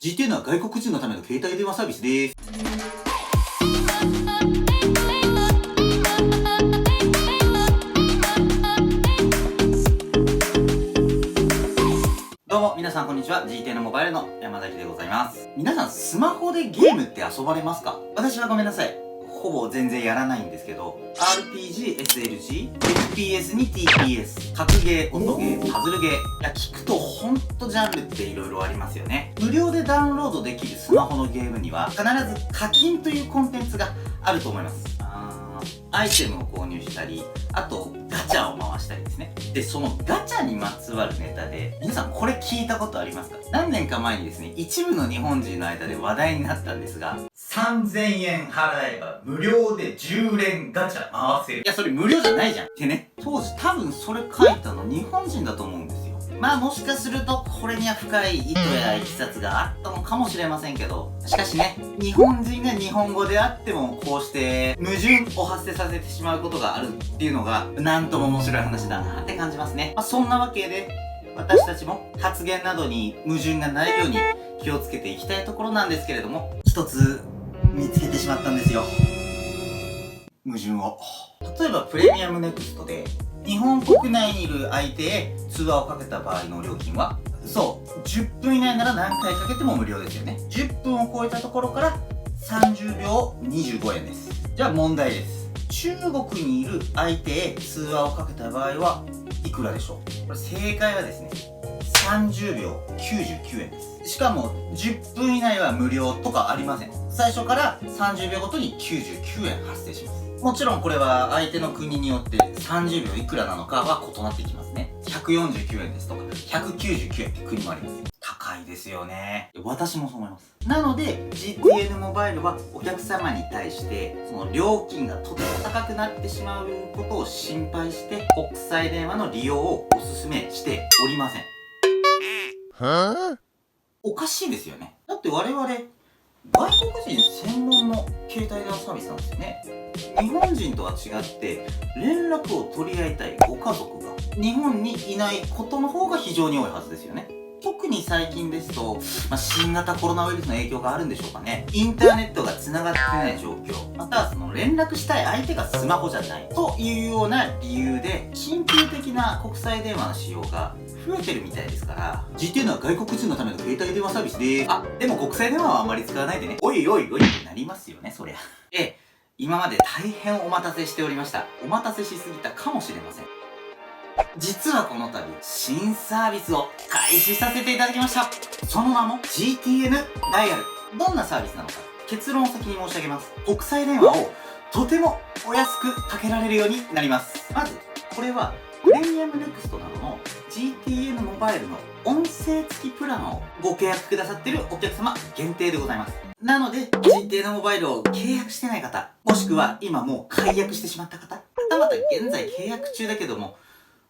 GTN は外国人のための携帯電話サービスです。どうも皆さんこんにちは。 GTN モバイルの山崎でございます。皆さんスマホでゲームって遊ばれますか？私はごめんなさい、ほぼ全然やらないんですけど、 RPG、SLG、FPS に TPS、格ゲー、音ゲー、パズルゲー、いや聞くとほんとジャンルって色々ありますよね。無料でダウンロードできるスマホのゲームには必ず課金というコンテンツがあると思います。アイテムを購入したり、あとガチャを回したりですね。で、そのガチャにまつわるネタで皆さんこれ聞いたことありますか？何年か前にですね、一部の日本人の間で話題になったんですが、3000円払えば無料で10連ガチャ回せる。いや、それ無料じゃないじゃんってね。当時多分それ書いたの日本人だと思うんですよ。まあもしかするとこれには深い意図やいきさつがあったのかもしれませんけど、しかしね、日本人が日本語であってもこうして矛盾を発生させてしまうことがあるっていうのがなんとも面白い話だなって感じますね。そんなわけで私たちも発言などに矛盾がないように気をつけていきたいところなんですけれども、一つ見つけてしまったんですよ、矛盾を。例えばプレミアムネクストで日本国内にいる相手へ通話をかけた場合の料金は、そう10分以内なら何回かけても無料ですよね。10分を超えたところから30秒25円です。じゃあ問題です。中国にいる相手へ通話をかけた場合はいくらでしょう？これ正解はですね、30秒99円です。しかも10分以内は無料とかありません。最初から30秒ごとに99円発生します。もちろんこれは相手の国によって30秒いくらなのかは異なってきますね。149円ですとか199円って国もあります。高いですよね。私もそう思います。なので GTN モバイルはお客様に対してその料金がとても高くなってしまうことを心配して国際電話の利用をお勧めしておりません。おかしいですよね。だって我々外国人専門の携帯電話サービスなんですよね。日本人とは違って連絡を取り合いたいご家族が日本にいないことの方が非常に多いはずですよね。特に最近ですと、新型コロナウイルスの影響があるんでしょうかね。インターネットが繋がってない状況、またはその連絡したい相手がスマホじゃないというような理由で緊急的な国際電話の使用が増えてるみたいですから、 GTN は外国人のための携帯電話サービスです。でも国際電話はあんまり使わないでね。おいおいおいってなりますよね、そりゃ。今まで大変お待たせしておりました。お待たせしすぎたかもしれません。実はこの度新サービスを開始させていただきました。その名も GTN ダイヤル。どんなサービスなのか結論を先に申し上げます。国際電話をとてもお安くかけられるようになります。まずこれはプレミアムネクストなどの GTN モバイルの音声付きプランをご契約くださっているお客様限定でございます。なので GTN モバイルを契約してない方、もしくは今もう解約してしまった方、はたまた現在契約中だけども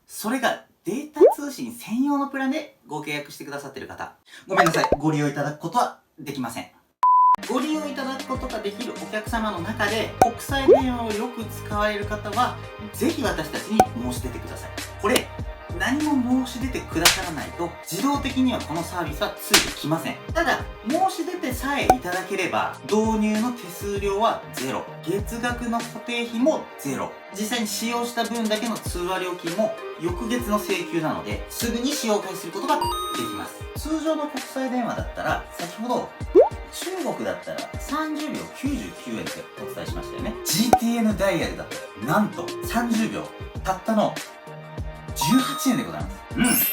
それがデータ通信専用のプランでご契約してくださっている方、ごめんなさい、ご利用いただくことはできません。ご利用いただくことができるお客様の中で国際電話をよく使われる方はぜひ私たちに申し出てください。これ何も申し出てくださらないと自動的にはこのサービスはついてきません。ただ申し出てさえいただければ導入の手数料はゼロ、月額の固定費もゼロ、実際に使用した分だけの通話料金も翌月の請求なのですぐに使用開始することができます。通常の国際電話だったら先ほど中国だったら30秒99円ってお伝えしましたよね。 GTN ダイヤルだとなんと30秒たったの18円でございます。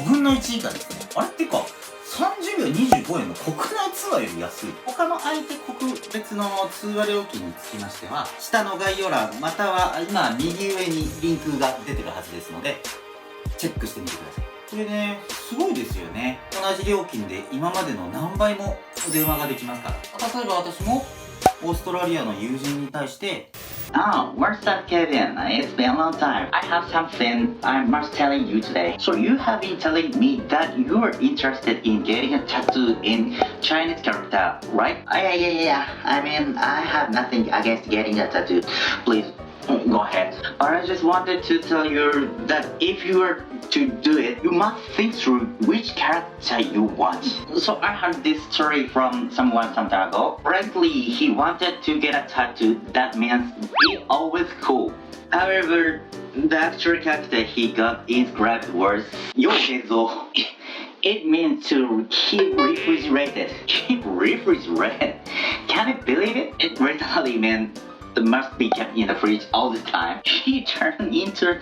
5分の1以下ですね。あれってか30秒25円の国内通話より安い。他の相手国別の通話料金につきましては下の概要欄または今右上にリンクが出てるはずですのでチェックしてみてください。これね、すごいですよね。同じ料金で今までの何倍もお電話ができますから。例えば私もオーストラリアの友人に対してwhere's that Kevin? It's been a long time. I have something I must tell you today. So you have been telling me that you are interested in getting a tattoo in Chinese character, right? Yeah. I mean, I have nothing against getting a tattoo. Please Go ahead. But I just wanted to tell you that if you were to do it, you must think through which character you want. So I heard this story from someone some time ago. Frankly, he wanted to get a tattoo that means be always cool. However, the actual character he got inscribed was Yogezo. It means to keep refrigerated. Keep refrigerated. Can you believe it? It literally meant it must be kept in the fridge all the time. He turned into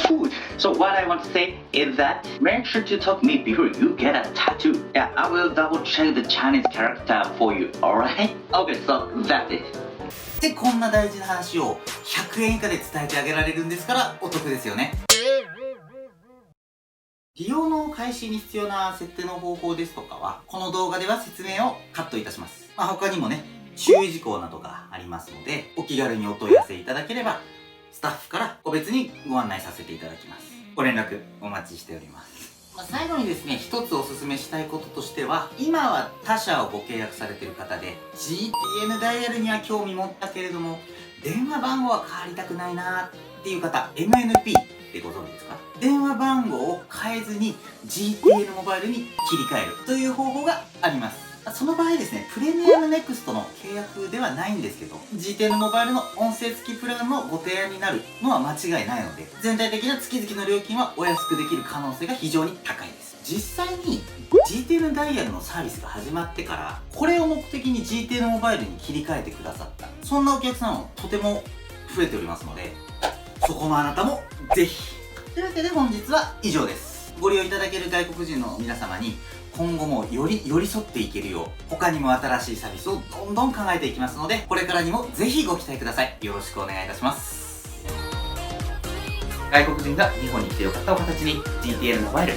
food. So what I want to say is that make sure to talk to me before you get a tattoo. Yeah, I will double check the Chinese character for you, alright? Okay, so that's it. で、こんな大事な話を100円以下で伝えてあげられるんですからお得ですよね。利用の開始に必要な設定の方法ですとかは、この動画では説明をカットいたします。他にもね、注意事項などがありますので、お気軽にお問い合わせいただければ、スタッフから個別にご案内させていただきます。ご連絡お待ちしております。最後にですね、一つお勧めしたいこととしては、今は他社をご契約されている方で、GTN ダイヤルには興味持ったけれども、電話番号は変わりたくないなっていう方、MNP ってご存知ですか？電話番号を変えずに GTN モバイルに切り替えるという方法があります。その場合ですね、プレミアムネクストの契約ではないんですけど、GTN モバイルの音声付きプランのご提案になるのは間違いないので、全体的な月々の料金はお安くできる可能性が非常に高いです。実際に GTN ダイヤルのサービスが始まってから、これを目的に GTN モバイルに切り替えてくださった、そんなお客さんもとても増えておりますので、そこのあなたもぜひ。というわけで本日は以上です。ご利用いただける外国人の皆様に今後もより寄り添っていけるよう、他にも新しいサービスをどんどん考えていきますので、これからにもぜひご期待ください。よろしくお願いいたします。外国人が日本に来てよかったを形に GTN モバイル